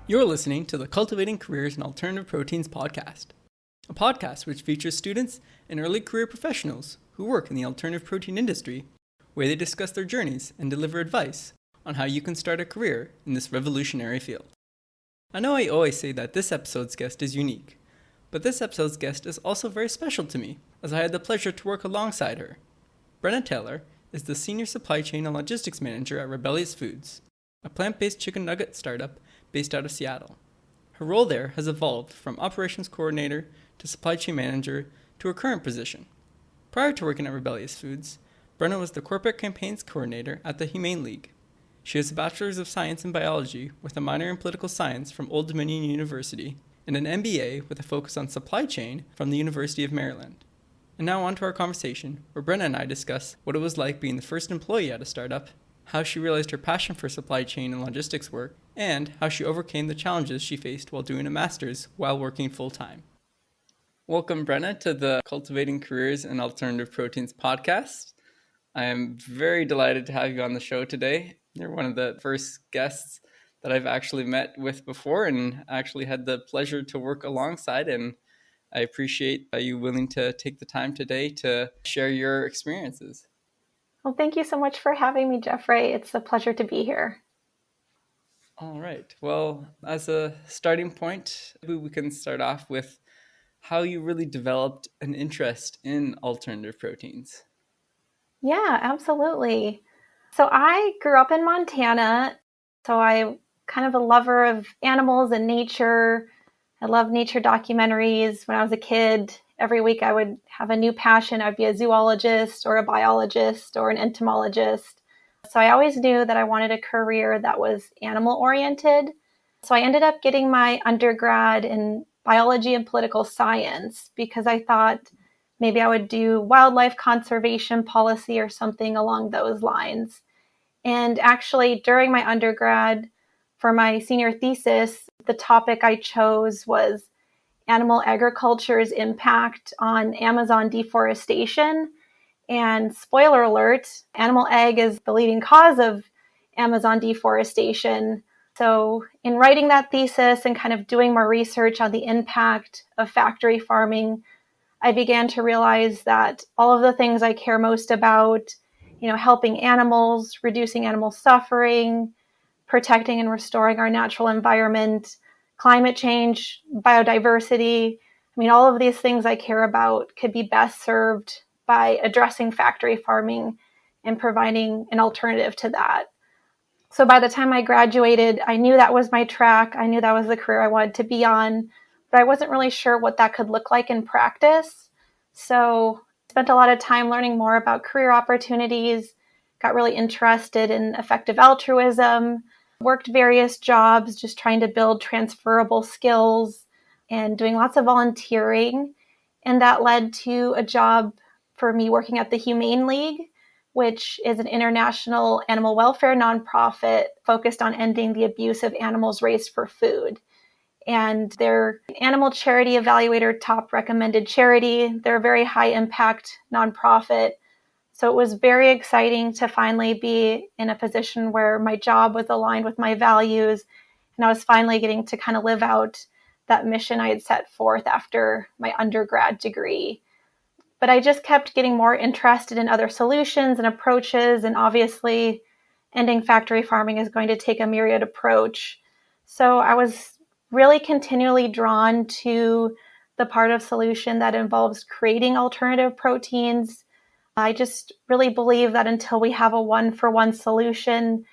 You're listening to the Cultivating Careers in Alternative Proteins podcast, a podcast which features students and early career professionals who work in the alternative protein industry, where they discuss their journeys and deliver advice on how you can start a career in this revolutionary field. I know I always say that this episode's guest is unique, but this episode's guest is also very special to me, as I had the pleasure to work alongside her. Brenna Taylor is the Senior Supply Chain and Logistics Manager at Rebellyous Foods, a plant-based chicken nugget startup based out of Seattle. Her role there has evolved from operations coordinator to supply chain manager to her current position. Prior to working at Rebellyous Foods, Brenna was the corporate campaigns coordinator at the Humane League. She has a Bachelor's of Science in Biology with a minor in Political Science from Old Dominion University and an MBA with a focus on supply chain from the University of Maryland. And now on to our conversation, where Brenna and I discuss what it was like being the first employee at a startup, how she realized her passion for supply chain and logistics work, and how she overcame the challenges she faced while doing a master's while working full-time. Welcome, Brenna, to the Cultivating Careers in Alternative Proteins podcast. I am very delighted to have you on the show today. You're one of the first guests that I've actually met with before and actually had the pleasure to work alongside, and I appreciate you willing to take the time today to share your experiences. Well, thank you so much for having me, Jeffrey. It's a pleasure to be here. All right. Well, as a starting point, maybe we can start off with how you really developed an interest in alternative proteins. Yeah, absolutely. So I grew up in Montana, so I'm kind of a lover of animals and nature. I love nature documentaries. When I was a kid, every week I would have a new passion. I'd be a zoologist or a biologist or an entomologist. So I always knew that I wanted a career that was animal oriented. So I ended up getting my undergrad in biology and political science because I thought maybe I would do wildlife conservation policy or something along those lines. And actually, during my undergrad, for my senior thesis, the topic I chose was animal agriculture's impact on Amazon deforestation. And spoiler alert, animal ag is the leading cause of Amazon deforestation. So in writing that thesis and kind of doing more research on the impact of factory farming, I began to realize that all of the things I care most about, helping animals, reducing animal suffering, protecting and restoring our natural environment, climate change, biodiversity. All of these things I care about could be best served by addressing factory farming and providing an alternative to that. So by the time I graduated, I knew that was my track. I knew that was the career I wanted to be on, but I wasn't really sure what that could look like in practice. So I spent a lot of time learning more about career opportunities, got really interested in effective altruism, worked various jobs, just trying to build transferable skills and doing lots of volunteering. And that led to a job for me working at the Humane League, which is an international animal welfare nonprofit focused on ending the abuse of animals raised for food. And they're animal charity evaluator top recommended charity. They're a very high impact nonprofit. So it was very exciting to finally be in a position where my job was aligned with my values. And I was finally getting to kind of live out that mission I had set forth after my undergrad degree. But I just kept getting more interested in other solutions and approaches. And obviously, ending factory farming is going to take a myriad approach. So I was really continually drawn to the part of solution that involves creating alternative proteins. I just really believe that until we have a one-for-one solution,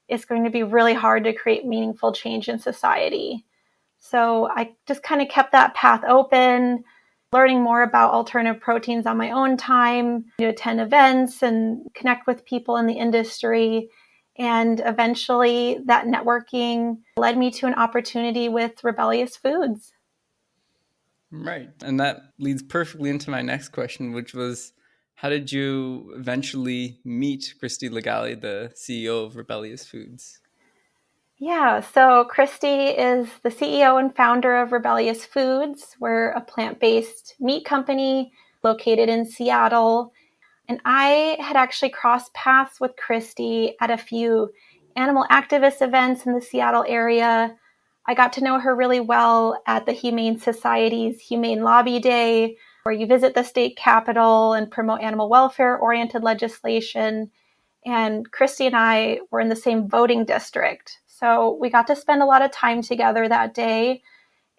it's going to be really hard to create meaningful change in society. So I just kind of kept that path open, learning more about alternative proteins on my own time, to attend events and connect with people in the industry. And eventually that networking led me to an opportunity with Rebellyous Foods. Right. And that leads perfectly into my next question, which was, how did you eventually meet Christy Legale, the CEO of Rebellyous Foods? Yeah, so Christy is the CEO and founder of Rebellyous Foods. We're a plant-based meat company located in Seattle. And I had actually crossed paths with Christy at a few animal activist events in the Seattle area. I got to know her really well at the Humane Society's Humane Lobby Day, where you visit the state capitol and promote animal welfare-oriented legislation. And Christy and I were in the same voting district. So we got to spend a lot of time together that day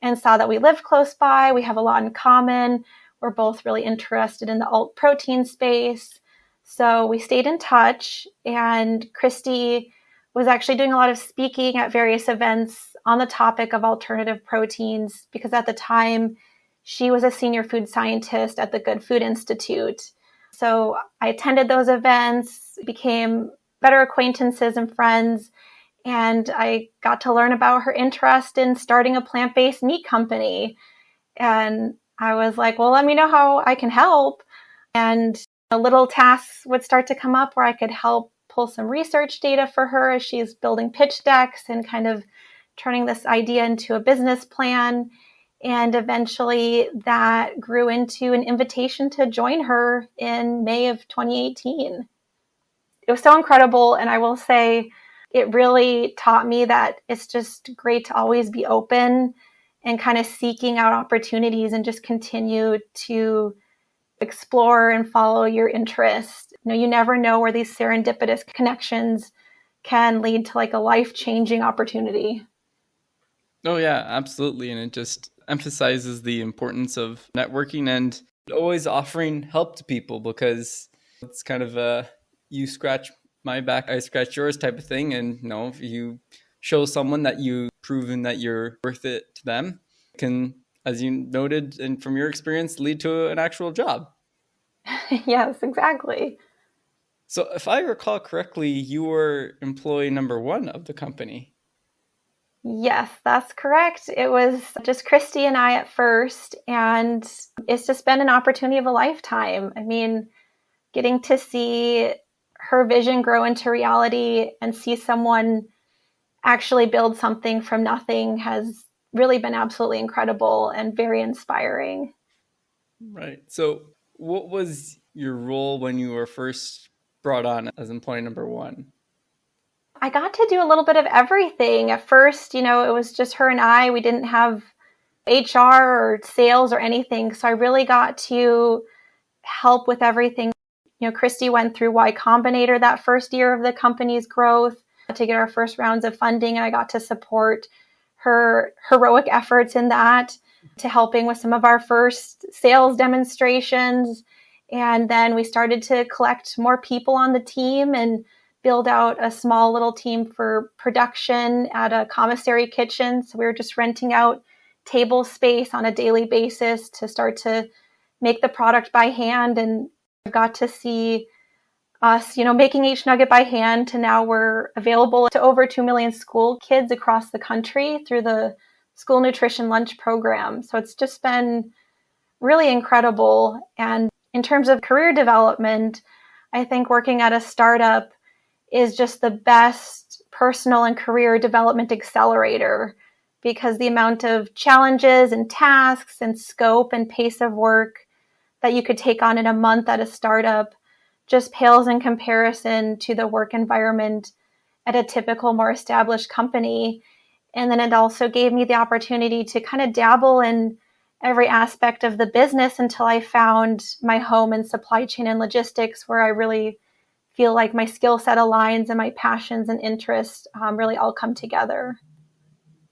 and saw that we live close by. We have a lot in common. We're both really interested in the alt protein space. So we stayed in touch, and Christy was actually doing a lot of speaking at various events on the topic of alternative proteins, because at the time she was a senior food scientist at the Good Food Institute. So I attended those events, became better acquaintances and friends, and I got to learn about her interest in starting a plant-based meat company. And I was like, well, let me know how I can help. And little tasks would start to come up where I could help pull some research data for her as she's building pitch decks and kind of turning this idea into a business plan. And eventually that grew into an invitation to join her in May of 2018. It was so incredible. And I will say it really taught me that it's just great to always be open and kind of seeking out opportunities and just continue to explore and follow your interests. You never know where these serendipitous connections can lead to like a life-changing opportunity. Oh yeah, absolutely. And it just emphasizes the importance of networking and always offering help to people, because it's kind of a you scratch my back, I scratch yours type of thing. And if you show someone that you've proven that you're worth it to them, it can, as you noted and from your experience, lead to an actual job. Yes, exactly. So if I recall correctly, you were employee number 1 of the company. Yes, that's correct. It was just Christy and I at first, and it's just been an opportunity of a lifetime. I mean, getting to see her vision grow into reality and see someone actually build something from nothing has really been absolutely incredible and very inspiring. Right. So what was your role when you were first brought on as employee number 1? I got to do a little bit of everything. At first, it was just her and I. We didn't have HR or sales or anything. So I really got to help with everything. Christy went through Y Combinator that first year of the company's growth to get our first rounds of funding. And I got to support her heroic efforts in that, to helping with some of our first sales demonstrations. And then we started to collect more people on the team and build out a small little team for production at a commissary kitchen. So we were just renting out table space on a daily basis to start to make the product by hand. And I got to see us, making each nugget by hand, to now we're available to over 2 million school kids across the country through the school nutrition lunch program. So it's just been really incredible. And in terms of career development, I think working at a startup is just the best personal and career development accelerator, because the amount of challenges and tasks and scope and pace of work that you could take on in a month at a startup just pales in comparison to the work environment at a typical, more established company. And then it also gave me the opportunity to kind of dabble in every aspect of the business until I found my home in supply chain and logistics, where I really feel like my skill set aligns and my passions and interests really all come together.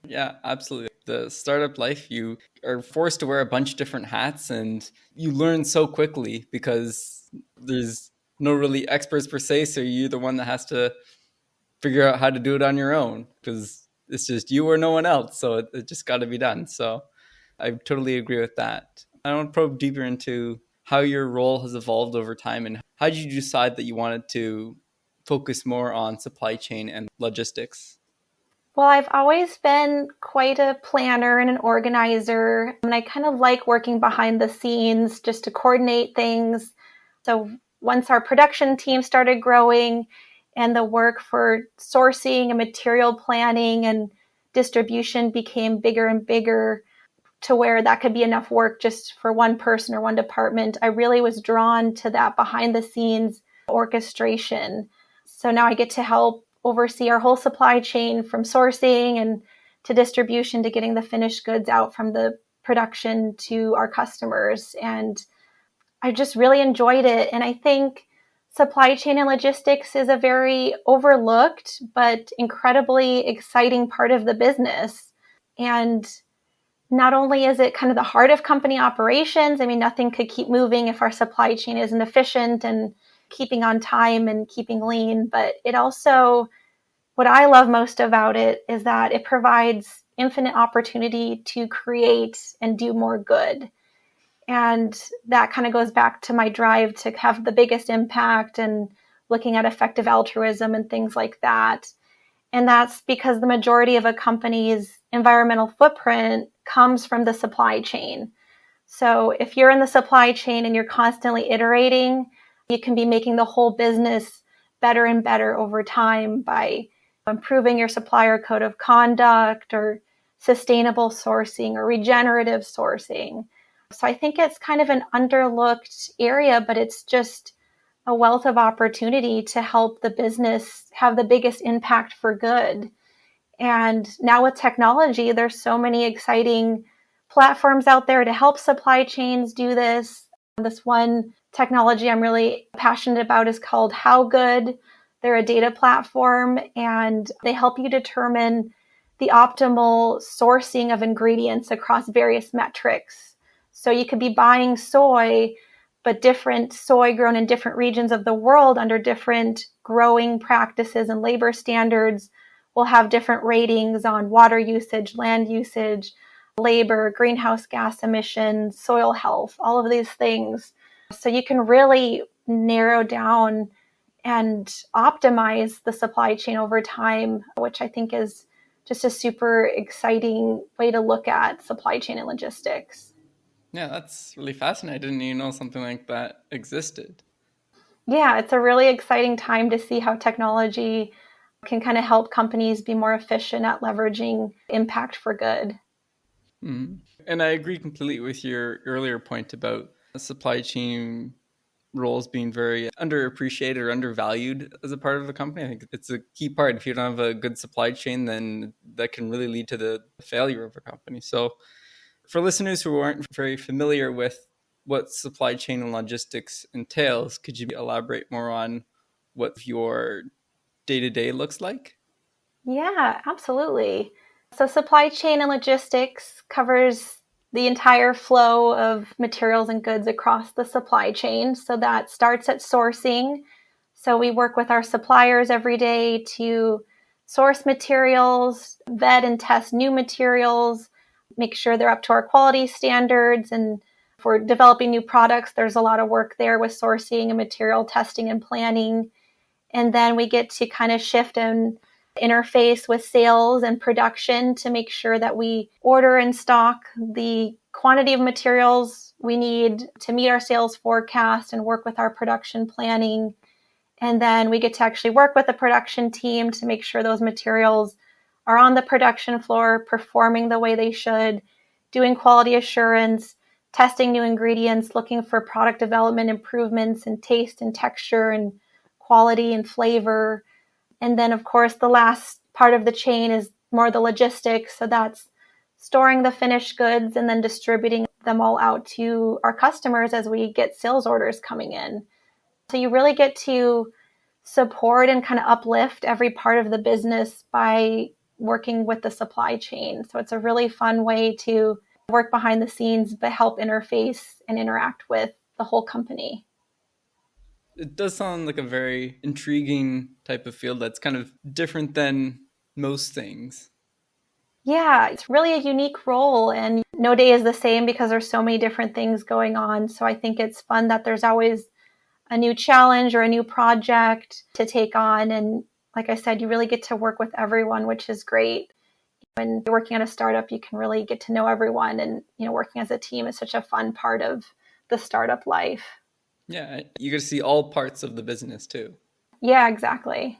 Yeah, absolutely. The startup life, you are forced to wear a bunch of different hats, and you learn so quickly because there's no really experts per se. So you're the one that has to figure out how to do it on your own, because it's just you or no one else. So it just got to be done. So I totally agree with that. I want to probe deeper into how your role has evolved over time, and how did you decide that you wanted to focus more on supply chain and logistics? Well, I've always been quite a planner and an organizer, and I kind of like working behind the scenes just to coordinate things. So once our production team started growing and the work for sourcing and material planning and distribution became bigger and bigger, to where that could be enough work just for one person or one department, I really was drawn to that behind the scenes orchestration. So now I get to help oversee our whole supply chain, from sourcing and to distribution to getting the finished goods out from the production to our customers. And I just really enjoyed it. And I think supply chain and logistics is a very overlooked but incredibly exciting part of the business. And not only is it kind of the heart of company operations, I mean, nothing could keep moving if our supply chain isn't efficient and keeping on time and keeping lean, but it also, what I love most about it is that it provides infinite opportunity to create and do more good. And that kind of goes back to my drive to have the biggest impact and looking at effective altruism and things like that. And that's because the majority of a company's environmental footprint comes from the supply chain. So if you're in the supply chain and you're constantly iterating, you can be making the whole business better and better over time by improving your supplier code of conduct or sustainable sourcing or regenerative sourcing. So I think it's kind of an underlooked area, but it's just a wealth of opportunity to help the business have the biggest impact for good. And now with technology, there's so many exciting platforms out there to help supply chains do this. This one technology I'm really passionate about is called How Good. They're a data platform and they help you determine the optimal sourcing of ingredients across various metrics. So you could be buying soy, but different soy grown in different regions of the world under different growing practices and labor standards will have different ratings on water usage, land usage, labor, greenhouse gas emissions, soil health, all of these things. So you can really narrow down and optimize the supply chain over time, which I think is just a super exciting way to look at supply chain and logistics. Yeah, that's really fascinating. I didn't even know something like that existed. Yeah, it's a really exciting time to see how technology can kind of help companies be more efficient at leveraging impact for good. Mm-hmm. And I agree completely with your earlier point about supply chain roles being very underappreciated or undervalued as a part of the company. I think it's a key part. If you don't have a good supply chain, then that can really lead to the failure of a company. So for listeners who aren't very familiar with what supply chain and logistics entails, could you elaborate more on what your day-to-day looks like? Yeah, absolutely. So supply chain and logistics covers the entire flow of materials and goods across the supply chain. So that starts at sourcing. So we work with our suppliers every day to source materials, vet and test new materials, make sure they're up to our quality standards. And for developing new products, there's a lot of work there with sourcing and material testing and planning. And then we get to kind of shift and interface with sales and production to make sure that we order and stock the quantity of materials we need to meet our sales forecast and work with our production planning. And then we get to actually work with the production team to make sure those materials are on the production floor, performing the way they should, doing quality assurance, testing new ingredients, looking for product development improvements in taste and texture and quality and flavor. And then, of course, the last part of the chain is more the logistics. So that's storing the finished goods and then distributing them all out to our customers as we get sales orders coming in. So you really get to support and kind of uplift every part of the business by working with the supply chain. So it's a really fun way to work behind the scenes, but help interface and interact with the whole company. It does sound like a very intriguing type of field that's kind of different than most things. Yeah, it's really a unique role and no day is the same because there's so many different things going on. So I think it's fun that there's always a new challenge or a new project to take on. And like I said, you really get to work with everyone, which is great. When you're working on a startup, you can really get to know everyone. And, working as a team is such a fun part of the startup life. Yeah, you get to see all parts of the business too. Yeah, exactly.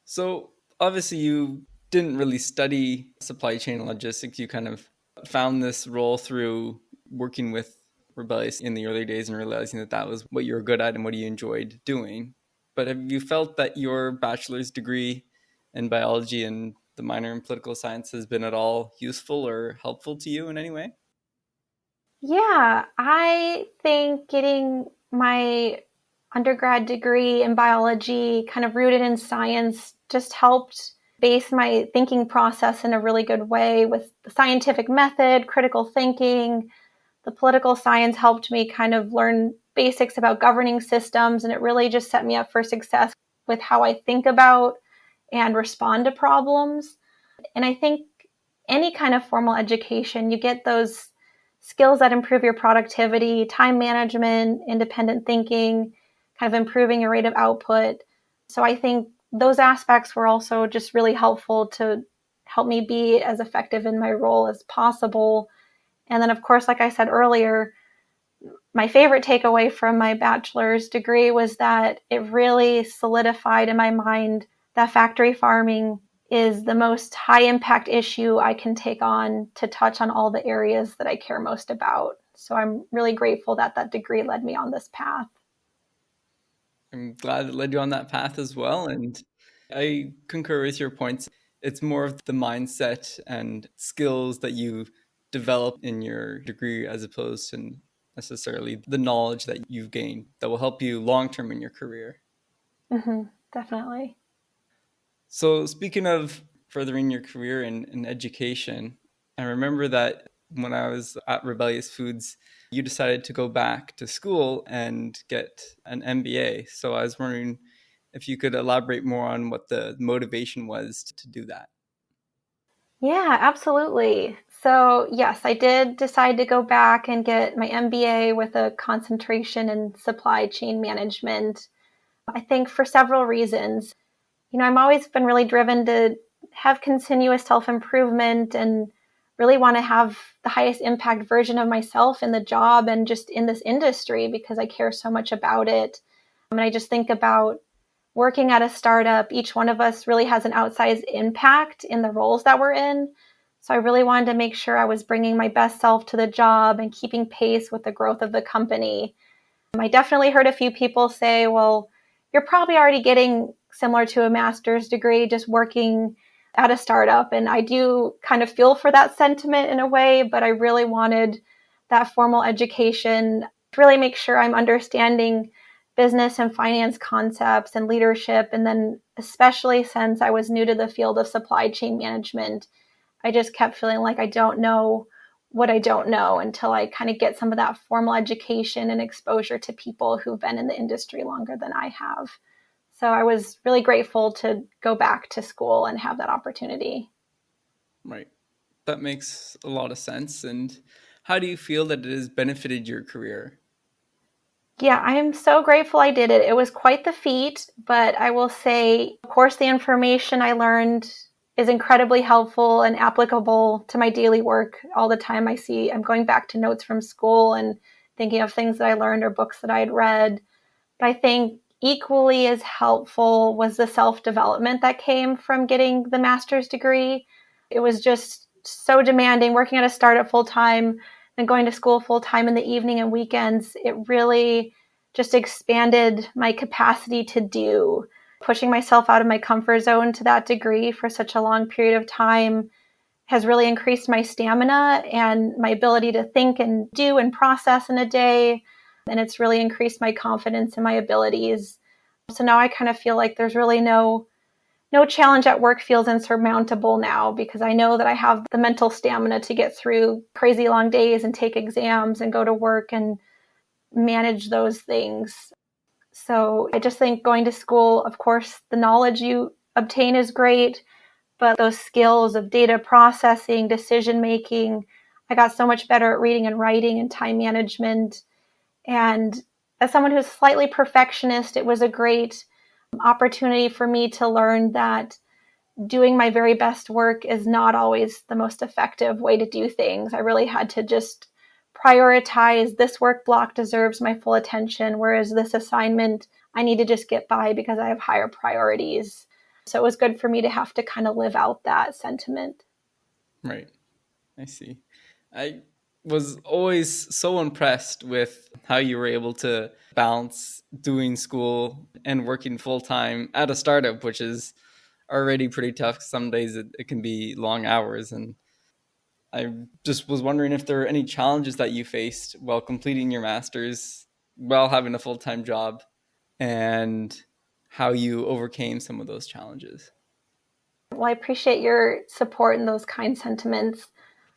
So obviously you didn't really study supply chain and logistics. You kind of found this role through working with Rebellyous in the early days and realizing that that was what you were good at and what you enjoyed doing. But have you felt that your bachelor's degree in biology and the minor in political science has been at all useful or helpful to you in any way? Yeah, I think getting my undergrad degree in biology, kind of rooted in science, just helped base my thinking process in a really good way with the scientific method, critical thinking. The political science helped me kind of learn basics about governing systems, and it really just set me up for success with how I think about and respond to problems. And I think any kind of formal education, you get those skills that improve your productivity, time management, independent thinking, kind of improving your rate of output. So I think those aspects were also just really helpful to help me be as effective in my role as possible. And then, of course, like I said earlier, my favorite takeaway from my bachelor's degree was that it really solidified in my mind that factory farming is the most high impact issue I can take on to touch on all the areas that I care most about. So I'm really grateful that that degree led me on this path. I'm glad it led you on that path as well. And I concur with your points. It's more of the mindset and skills that you develop in your degree as opposed to necessarily the knowledge that you've gained that will help you long term in your career. Definitely. So, speaking of furthering your career in education, I remember that when I was at Rebellious Foods, you decided to go back to school and get an MBA. So, I was wondering if you could elaborate more on what the motivation was to do that. Yeah, absolutely. So, yes, I did decide to go back and get my MBA with a concentration in supply chain management. I think for several reasons. I've always been really driven to have continuous self improvement and really want to have the highest impact version of myself in the job and just in this industry because I care so much about it. And I just think about working at a startup, each one of us really has an outsized impact in the roles that we're in. So I really wanted to make sure I was bringing my best self to the job and keeping pace with the growth of the company. I definitely heard a few people say, well, you're probably already getting similar to a master's degree, just working at a startup. And I do kind of feel for that sentiment in a way, but I really wanted that formal education to really make sure I'm understanding business and finance concepts and leadership. And then especially since I was new to the field of supply chain management, I just kept feeling like I don't know what I don't know until I kind of get some of that formal education and exposure to people who've been in the industry longer than I have. So I was really grateful to go back to school and have that opportunity. Right. That makes a lot of sense. And how do you feel that it has benefited your career? Yeah, I am so grateful I did it. It was quite the feat, but I will say, of course, the information I learned is incredibly helpful and applicable to my daily work all the time. I'm going back to notes from school and thinking of things that I learned or books that I had read. But I think equally as helpful was the self-development that came from getting the master's degree. It was just so demanding working at a startup full time and going to school full time in the evening and weekends. It really just expanded my capacity to do. Pushing myself out of my comfort zone to that degree for such a long period of time has really increased my stamina and my ability to think and do and process in a day. And it's really increased my confidence in my abilities. So now I kind of feel like there's really no challenge at work feels insurmountable now because I know that I have the mental stamina to get through crazy long days and take exams and go to work and manage those things. So I just think going to school, of course, the knowledge you obtain is great, but those skills of data processing, decision making, I got so much better at reading and writing and time management. And as someone who's slightly perfectionist, it was a great opportunity for me to learn that doing my very best work is not always the most effective way to do things. I really had to just prioritize this work block deserves my full attention, whereas this assignment, I need to just get by because I have higher priorities. So it was good for me to have to kind of live out that sentiment. Right. I see. I was always so impressed with how you were able to balance doing school and working full time at a startup, which is already pretty tough. Some days it can be long hours. And I just was wondering if there are any challenges that you faced while completing your master's, while having a full-time job, and how you overcame some of those challenges. Well, I appreciate your support and those kind sentiments.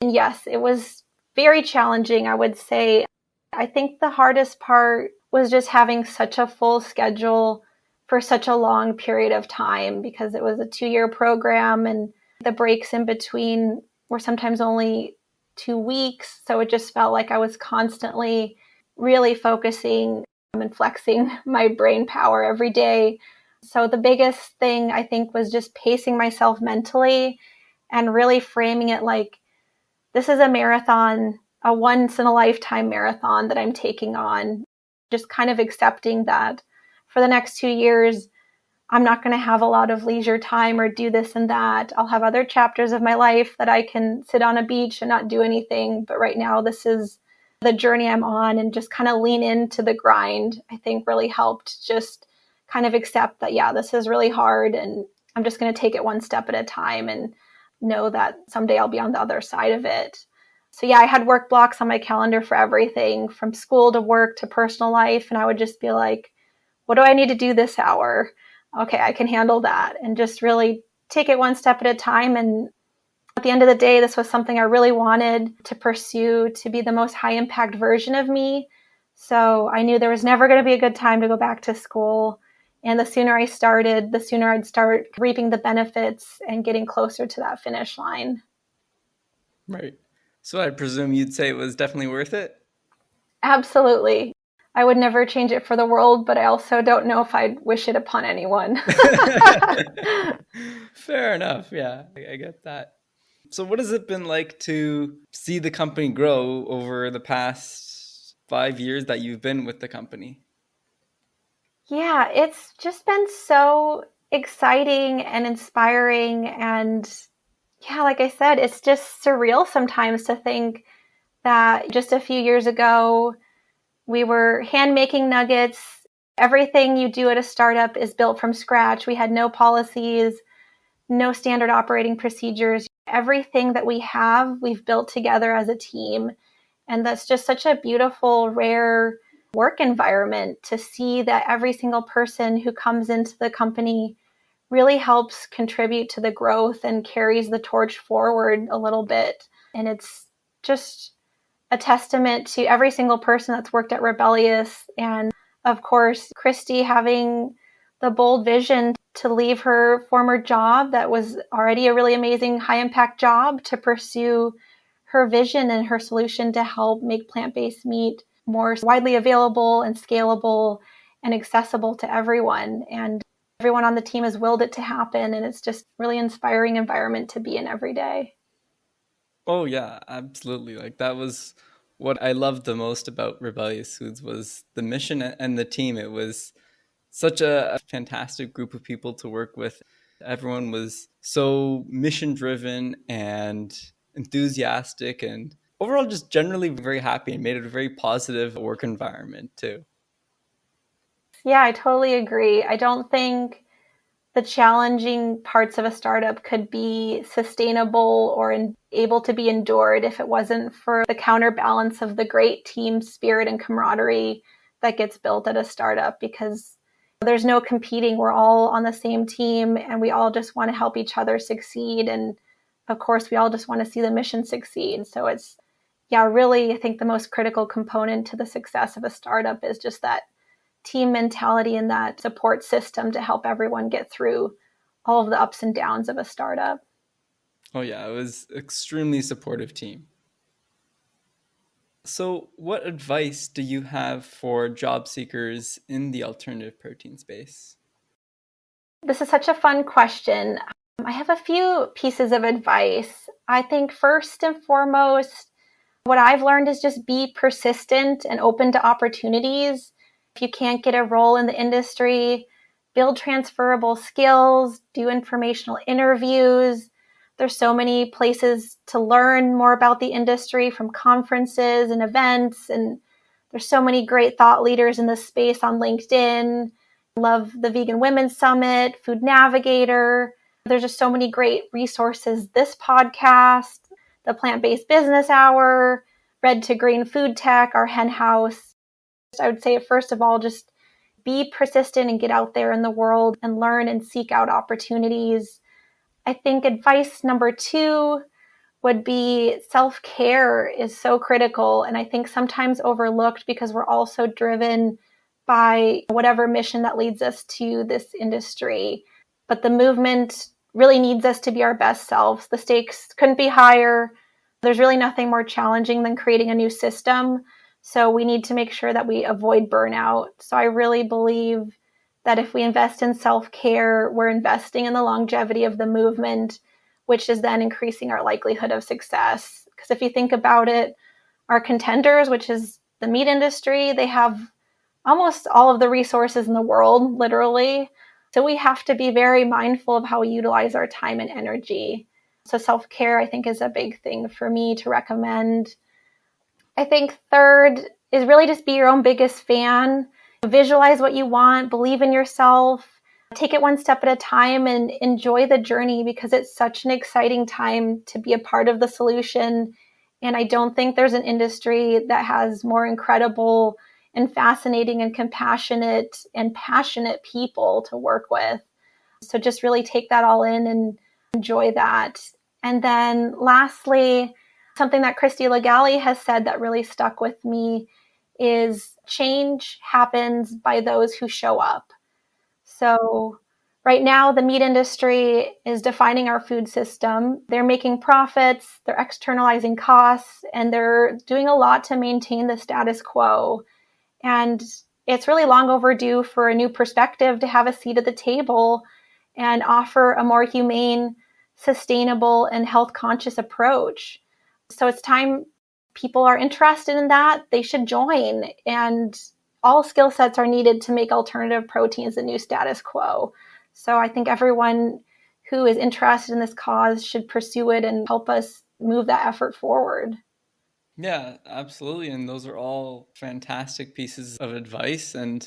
And yes, it was very challenging, I would say. I think the hardest part was just having such a full schedule for such a long period of time, because it was a 2-year program and the breaks in between were sometimes only 2 weeks. So it just felt like I was constantly really focusing and flexing my brain power every day. So the biggest thing, I think, was just pacing myself mentally and really framing it like, this is a marathon, a once in a lifetime marathon that I'm taking on. Just kind of accepting that for the next 2 years, I'm not going to have a lot of leisure time or do this and that. I'll have other chapters of my life that I can sit on a beach and not do anything. But right now, this is the journey I'm on, and just kind of lean into the grind, I think really helped just kind of accept that, yeah, this is really hard and I'm just going to take it one step at a time and know that someday I'll be on the other side of it. So yeah, I had work blocks on my calendar for everything from school to work to personal life. And I would just be like, what do I need to do this hour? Okay, I can handle that. And just really take it one step at a time. And at the end of the day, this was something I really wanted to pursue, to be the most high impact version of me. So I knew there was never going to be a good time to go back to school. And the sooner I started, the sooner I'd start reaping the benefits and getting closer to that finish line. Right. So I presume you'd say it was definitely worth it? Absolutely. I would never change it for the world, but I also don't know if I'd wish it upon anyone. Fair enough. Yeah, I get that. So what has it been like to see the company grow over the past 5 years that you've been with the company? Yeah, it's just been so exciting and inspiring. And yeah, like I said, it's just surreal sometimes to think that just a few years ago, we were hand making nuggets. Everything you do at a startup is built from scratch. We had no policies, no standard operating procedures. Everything that we have, we've built together as a team. And that's just such a beautiful, rare work environment to see that every single person who comes into the company really helps contribute to the growth and carries the torch forward a little bit. And it's just a testament to every single person that's worked at Rebellyous. And of course, Christy having the bold vision to leave her former job that was already a really amazing high impact job to pursue her vision and her solution to help make plant-based meat more widely available and scalable and accessible to everyone. And everyone on the team has willed it to happen. And it's just really inspiring environment to be in every day. Oh yeah, absolutely. Like that was what I loved the most about Rebellious Foods was the mission and the team. It was such a fantastic group of people to work with. Everyone was so mission driven and enthusiastic, and overall just generally very happy, and made it a very positive work environment too. Yeah, I totally agree. I don't think the challenging parts of a startup could be sustainable or able to be endured if it wasn't for the counterbalance of the great team spirit and camaraderie that gets built at a startup, because there's no competing. We're all on the same team and we all just want to help each other succeed. And of course, we all just want to see the mission succeed. So it's, yeah, really, I think the most critical component to the success of a startup is just that team mentality and that support system to help everyone get through all of the ups and downs of a startup. Oh yeah, it was extremely supportive team. So what advice do you have for job seekers in the alternative protein space? This is such a fun question. I have a few pieces of advice. I think first and foremost, what I've learned is just be persistent and open to opportunities. If you can't get a role in the industry, build transferable skills, do informational interviews. There's so many places to learn more about the industry, from conferences and events. And there's so many great thought leaders in this space on LinkedIn. Love the Vegan Women's Summit, Food Navigator. There's just so many great resources. This podcast, the Plant-Based Business Hour, Red to Green Food Tech, our hen house. I would say, first of all, just be persistent and get out there in the world and learn and seek out opportunities. I think advice number 2 would be self-care is so critical, and I think sometimes overlooked because we're all so driven by whatever mission that leads us to this industry. But the movement really needs us to be our best selves. The stakes couldn't be higher. There's really nothing more challenging than creating a new system. So we need to make sure that we avoid burnout. So I really believe that if we invest in self-care, we're investing in the longevity of the movement, which is then increasing our likelihood of success. Because if you think about it, our contenders, which is the meat industry, they have almost all of the resources in the world, literally. So we have to be very mindful of how we utilize our time and energy. So self-care, I think, is a big thing for me to recommend. I think third is really just be your own biggest fan. Visualize what you want, believe in yourself, take it one step at a time and enjoy the journey because it's such an exciting time to be a part of the solution. And I don't think there's an industry that has more incredible and fascinating and compassionate and passionate people to work with. So just really take that all in and enjoy that. And then lastly, something that Christy Legale has said that really stuck with me is change happens by those who show up. So right now, the meat industry is defining our food system. They're making profits, they're externalizing costs, and they're doing a lot to maintain the status quo. And it's really long overdue for a new perspective to have a seat at the table and offer a more humane, sustainable, and health-conscious approach. So it's time people are interested in that. They should join. And all skill sets are needed to make alternative proteins the new status quo. So I think everyone who is interested in this cause should pursue it and help us move that effort forward. Yeah, absolutely. And those are all fantastic pieces of advice. And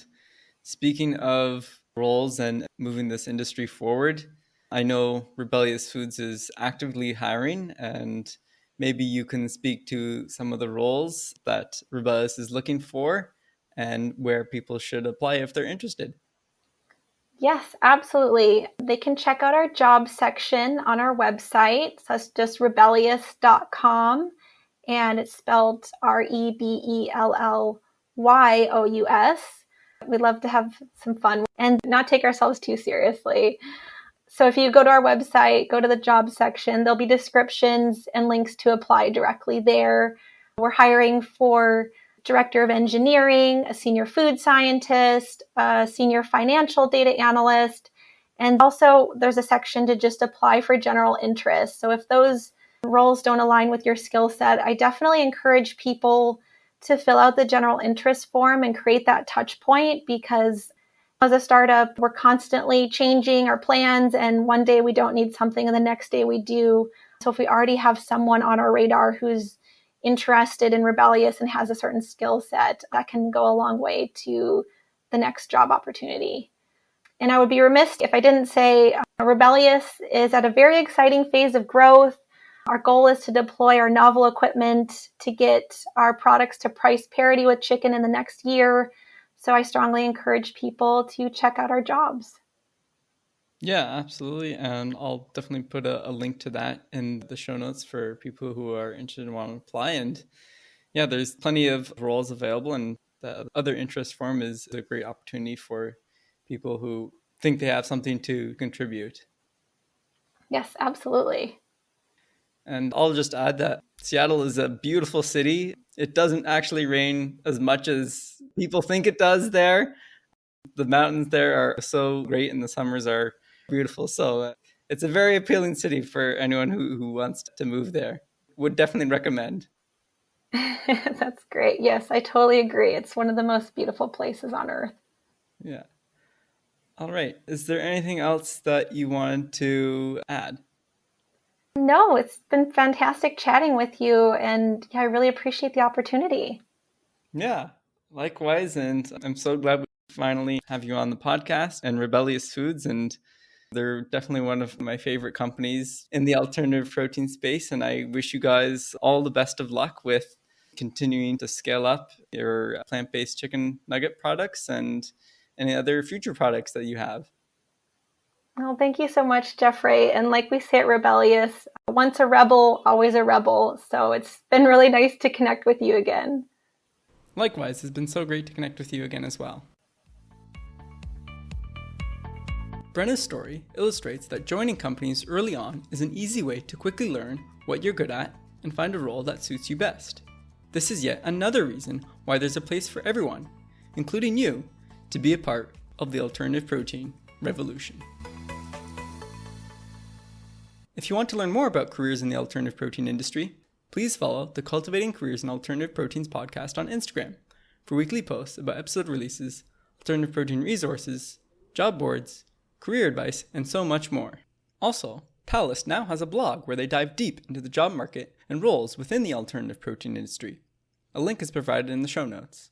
speaking of roles and moving this industry forward, I know Rebellyous Foods is actively hiring, and maybe you can speak to some of the roles that Rebellyous is looking for and where people should apply if they're interested. Yes, absolutely. They can check out our job section on our website. So that's just rebellyous.com. And it's spelled Rebellyous. We'd love to have some fun and not take ourselves too seriously. So if you go to our website, go to the job section, there'll be descriptions and links to apply directly there. We're hiring for director of engineering, a senior food scientist, a senior financial data analyst, and also there's a section to just apply for general interest. So if those roles don't align with your skill set, I definitely encourage people to fill out the general interest form and create that touch point, because as a startup, we're constantly changing our plans, and one day we don't need something and the next day we do. So if we already have someone on our radar who's interested in Rebellyous and has a certain skill set, that can go a long way to the next job opportunity. And I would be remiss if I didn't say Rebellyous is at a very exciting phase of growth. Our goal is to deploy our novel equipment to get our products to price parity with chicken in the next year. So I strongly encourage people to check out our jobs. Yeah, absolutely. And I'll definitely put a link to that in the show notes for people who are interested and want to apply. And yeah, there's plenty of roles available, and the other interest form is a great opportunity for people who think they have something to contribute. Yes, absolutely. And I'll just add that Seattle is a beautiful city. It doesn't actually rain as much as people think it does there. The mountains there are so great and the summers are beautiful. So it's a very appealing city for anyone who wants to move there. Would definitely recommend. That's great. Yes, I totally agree. It's one of the most beautiful places on earth. Yeah. All right. Is there anything else that you wanted to add? No, it's been fantastic chatting with you, and yeah, I really appreciate the opportunity. Yeah, likewise. And I'm so glad we finally have you on the podcast and Rebellyous Foods. And They're definitely one of my favorite companies in the alternative protein space, and I wish you guys all the best of luck with continuing to scale up your plant-based chicken nugget products and any other future products that you have. Well, thank you so much, Jeffrey. And like we say at Rebellious, once a rebel, always a rebel. So it's been really nice to connect with you again. Likewise, it's been so great to connect with you again as well. Brenna's story illustrates that joining companies early on is an easy way to quickly learn what you're good at and find a role that suits you best. This is yet another reason why there's a place for everyone, including you, to be a part of the alternative protein revolution. If you want to learn more about careers in the alternative protein industry, please follow the Cultivating Careers in Alternative Proteins podcast on Instagram for weekly posts about episode releases, alternative protein resources, job boards, career advice, and so much more. Also, Talist now has a blog where they dive deep into the job market and roles within the alternative protein industry. A link is provided in the show notes.